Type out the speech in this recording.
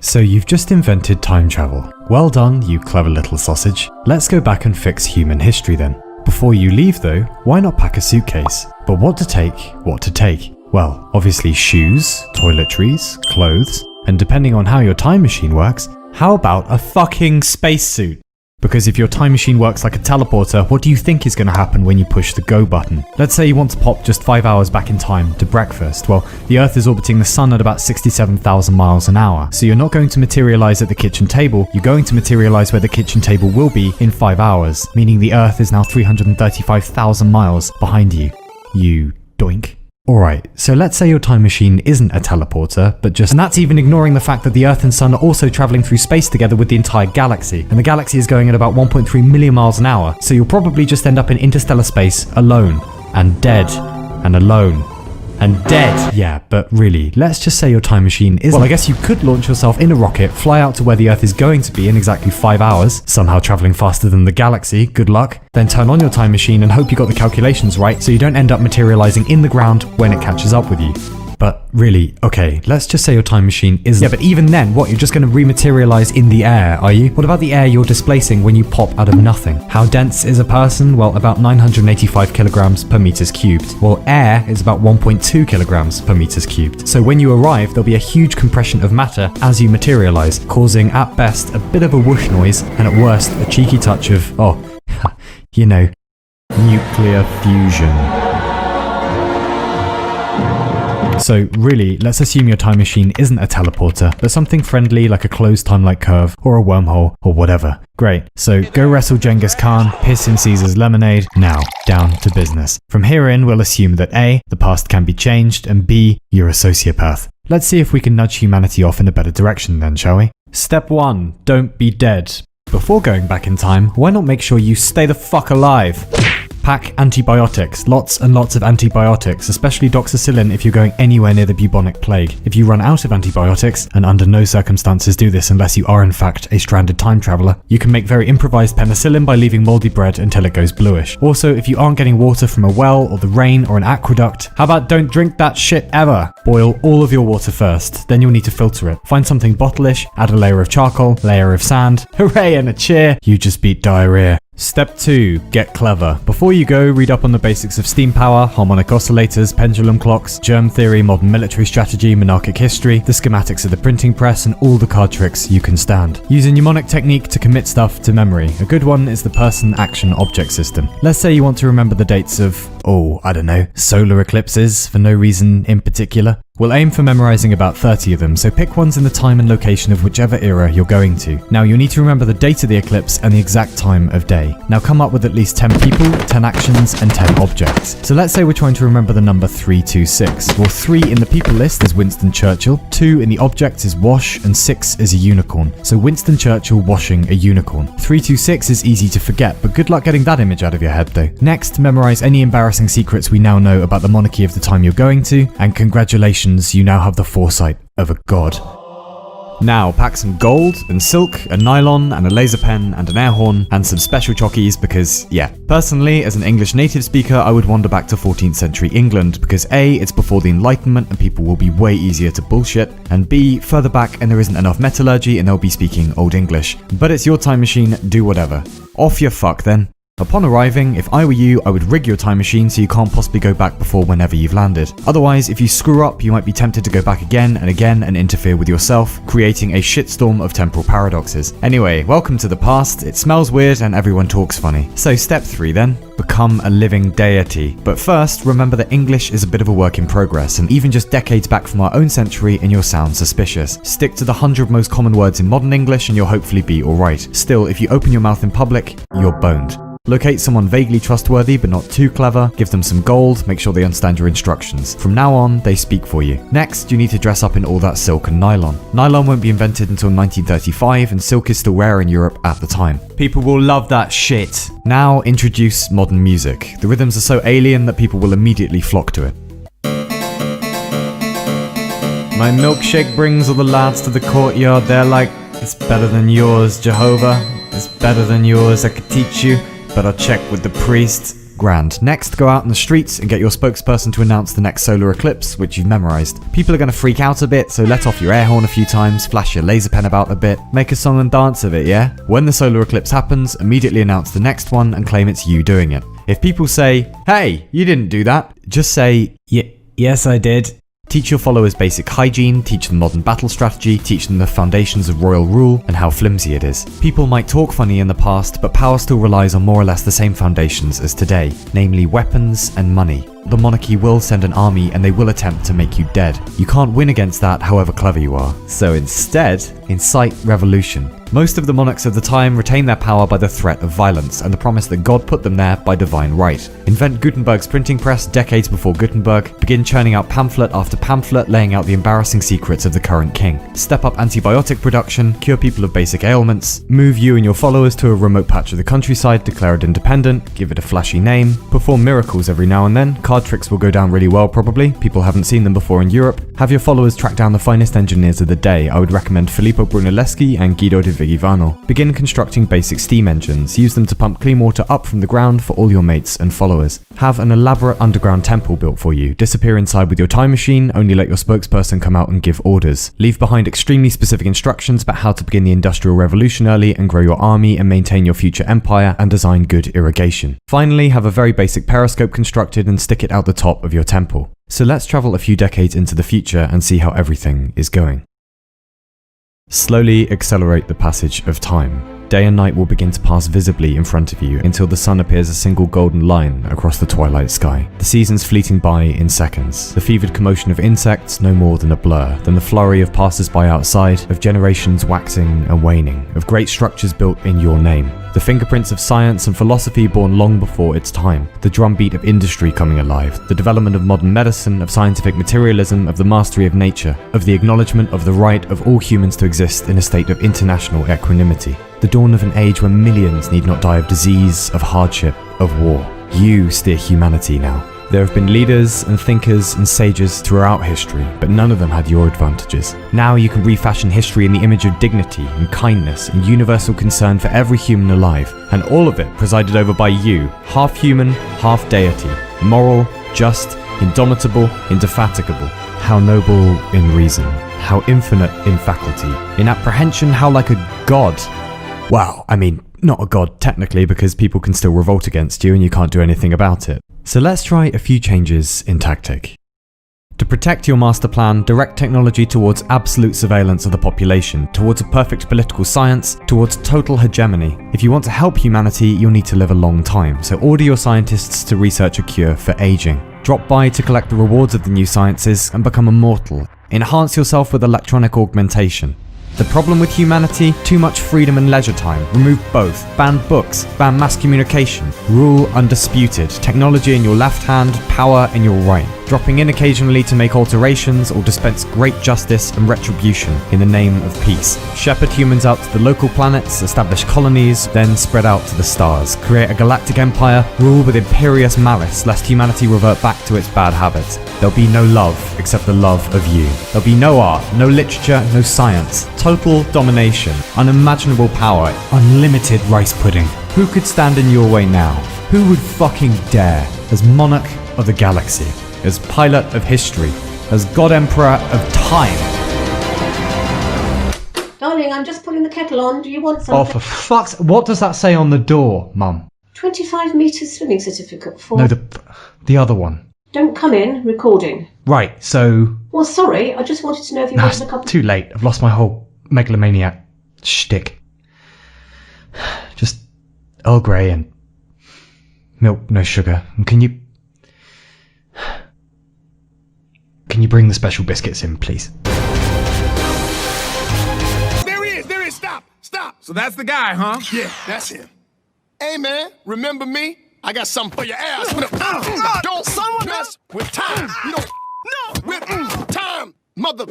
So you've just invented time travel. Well done, you clever little sausage. Let's go back and fix human history then. Before you leave though, why not pack a suitcase? But what to take, what to take? Well, obviously shoes, toiletries, clothes, and depending on how your time machine works, how about a fucking spacesuit? Because if your time machine works like a teleporter, what do you think is going to happen when you push the go button? Let's say you want to pop just 5 hours back in time to breakfast. Well, the Earth is orbiting the Sun at about 67,000 miles an hour. So you're not going to materialize at the kitchen table, you're going to materialize where the kitchen table will be in 5 hours, meaning the Earth is now 335,000 miles behind you. You doink. Alright, so let's say your time machine isn't a teleporter, but just— and that's even ignoring the fact that the Earth and Sun are also traveling through space together with the entire galaxy, and the galaxy is going at about 1.3 million miles an hour, so you'll probably just end up in interstellar space alone, and dead, and alone, and dead. Yeah, but really, let's just say your time machine is— well, I guess you could launch yourself in a rocket, fly out to where the Earth is going to be in exactly 5 hours, somehow traveling faster than the galaxy, good luck, then turn on your time machine and hope you got the calculations right so you don't end up materializing in the ground when it catches up with you. But really, okay, let's just say your time machine isn't— yeah, but even then, what, you're just going to rematerialize in the air, are you? What about the air you're displacing when you pop out of nothing? How dense is a person? Well, about 985 kilograms per meters cubed. Well, air is about 1.2 kilograms per meters cubed. So when you arrive, there'll be a huge compression of matter as you materialize, causing at best a bit of a whoosh noise, and at worst, a cheeky touch of, oh, you know, nuclear fusion. So really, let's assume your time machine isn't a teleporter, but something friendly like a closed time-like curve, or a wormhole, or whatever. Great, so go wrestle Genghis Khan, piss in Caesar's lemonade. Now, down to business. From here in, we'll assume that A, the past can be changed, and B, you're a sociopath. Let's see if we can nudge humanity off in a better direction then, shall we? Step 1, don't be dead. Before going back in time, why not make sure you stay the fuck alive? Pack antibiotics, lots and lots of antibiotics, especially doxycycline if you're going anywhere near the bubonic plague. If you run out of antibiotics, and under no circumstances do this unless you are in fact a stranded time traveler, you can make very improvised penicillin by leaving moldy bread until it goes bluish. Also, if you aren't getting water from a well or the rain or an aqueduct, how about don't drink that shit ever? Boil all of your water first, then you'll need to filter it. Find something bottle-ish, add a layer of charcoal, layer of sand, hooray and a cheer, you just beat diarrhea. Step 2. Get clever. Before you go, read up on the basics of steam power, harmonic oscillators, pendulum clocks, germ theory, modern military strategy, monarchic history, the schematics of the printing press, and all the card tricks you can stand. Use a mnemonic technique to commit stuff to memory. A good one is the person action object system. Let's say you want to remember the dates of, I don't know, solar eclipses for no reason in particular. We'll aim for memorizing about 30 of them, so pick ones in the time and location of whichever era you're going to. Now you'll need to remember the date of the eclipse and the exact time of day. Now come up with at least 10 people, 10 actions, and 10 objects. So let's say we're trying to remember the number 326. Well, 3 in the people list is Winston Churchill, 2 in the objects is wash, and 6 is a unicorn. So Winston Churchill washing a unicorn. 326 is easy to forget, but good luck getting that image out of your head though. Next, memorize any embarrassing secrets we now know about the monarchy of the time you're going to, and congratulations, you now have the foresight of a god. Now pack some gold and silk and nylon and a laser pen and an air horn and some special chockies because, yeah, personally as an English native speaker I would wander back to 14th century England because A, it's before the Enlightenment and people will be way easier to bullshit, and B, further back and there isn't enough metallurgy and they'll be speaking Old English. But it's your time machine, do whatever. Off your fuck then. Upon arriving, if I were you, I would rig your time machine so you can't possibly go back before whenever you've landed. Otherwise, if you screw up, you might be tempted to go back again and interfere with yourself, creating a shitstorm of temporal paradoxes. Anyway, welcome to the past, it smells weird and everyone talks funny. So step 3 then, become a living deity. But first, remember that English is a bit of a work in progress, and even just decades back from our own century and you'll sound suspicious. Stick to the 100 most common words in modern English and you'll hopefully be alright. Still, if you open your mouth in public, you're boned. Locate someone vaguely trustworthy but not too clever, give them some gold, make sure they understand your instructions. From now on, they speak for you. Next, you need to dress up in all that silk and nylon. Nylon won't be invented until 1935 and silk is still rare in Europe at the time. People will love that shit. Now introduce modern music. The rhythms are so alien that people will immediately flock to it. My milkshake brings all the lads to the courtyard, they're like, it's better than yours, Jehovah. It's better than yours, I could teach you. But I'll check with the priest. Grand. Next, go out in the streets and get your spokesperson to announce the next solar eclipse, which you've memorized. People are going to freak out a bit, so let off your air horn a few times, flash your laser pen about a bit, make a song and dance of it, yeah? When the solar eclipse happens, immediately announce the next one and claim it's you doing it. If people say, "Hey, you didn't do that," just say, "Yes, I did." Teach your followers basic hygiene, teach them modern battle strategy, teach them the foundations of royal rule and how flimsy it is. People might talk funny in the past, but power still relies on more or less the same foundations as today, namely weapons and money. The monarchy will send an army and they will attempt to make you dead. You can't win against that however clever you are. So instead, incite revolution. Most of the monarchs of the time retain their power by the threat of violence and the promise that God put them there by divine right. Invent Gutenberg's printing press decades before Gutenberg, begin churning out pamphlet after pamphlet laying out the embarrassing secrets of the current king. Step up antibiotic production, cure people of basic ailments, move you and your followers to a remote patch of the countryside, declare it independent, give it a flashy name, perform miracles every now and then. Card tricks will go down really well probably, people haven't seen them before in Europe. Have your followers track down the finest engineers of the day. I would recommend Filippo Brunelleschi and Guido di Vigivano. Begin constructing basic steam engines, use them to pump clean water up from the ground for all your mates and followers. Have an elaborate underground temple built for you, disappear inside with your time machine, only let your spokesperson come out and give orders. Leave behind extremely specific instructions about how to begin the Industrial Revolution early and grow your army and maintain your future empire and design good irrigation. Finally, have a very basic periscope constructed and stick it out the top of your temple. So let's travel a few decades into the future and see how everything is going. Slowly accelerate the passage of time. Day and night will begin to pass visibly in front of you until the sun appears a single golden line across the twilight sky. The seasons fleeting by in seconds. The fevered commotion of insects no more than a blur, than the flurry of passers-by outside, of generations waxing and waning, of great structures built in your name. The fingerprints of science and philosophy born long before its time. The drumbeat of industry coming alive. The development of modern medicine, of scientific materialism, of the mastery of nature, of the acknowledgement of the right of all humans to exist in a state of international equanimity. The dawn of an age where millions need not die of disease, of hardship, of war. You steer humanity now. There have been leaders and thinkers and sages throughout history, but none of them had your advantages. Now you can refashion history in the image of dignity and kindness and universal concern for every human alive, and all of it presided over by you, half human, half deity, moral, just, indomitable, indefatigable. How noble in reason, how infinite in faculty, in apprehension how like a god. Well, I mean, not a god technically because people can still revolt against you and you can't do anything about it. So let's try a few changes in tactic. To protect your master plan, direct technology towards absolute surveillance of the population, towards a perfect political science, towards total hegemony. If you want to help humanity, you'll need to live a long time, so order your scientists to research a cure for aging. Drop by to collect the rewards of the new sciences and become immortal. Enhance yourself with electronic augmentation. The problem with humanity? Too much freedom and leisure time. Remove both. Ban books. Ban mass communication. Rule undisputed. Technology in your left hand, power in your right. Dropping in occasionally to make alterations or dispense great justice and retribution in the name of peace. Shepherd humans out to the local planets, establish colonies, then spread out to the stars. Create a galactic empire, rule with imperious malice lest humanity revert back to its bad habits. There'll be no love except the love of you. There'll be no art, no literature, no science. Total domination, unimaginable power, unlimited rice pudding. Who could stand in your way now? Who would fucking dare? As monarch of the galaxy, as pilot of history, as god emperor of time. Darling, I'm just putting the kettle on. Do you want something? Oh, for fuck's... What does that say on the door, Mum? 25 metres swimming certificate for... No, the other one. Don't come in, recording. Right, so... Well, sorry, I just wanted to know if you wanted a cup of... Too late. I've lost my whole megalomaniac shtick. Just Earl Grey and milk, no sugar. And can you bring the special biscuits in, please? There he is, stop. So that's the guy, huh? Yeah, that's him. Hey, man, remember me? I got something for your ass. Don't mess with time. You don't with time, mother.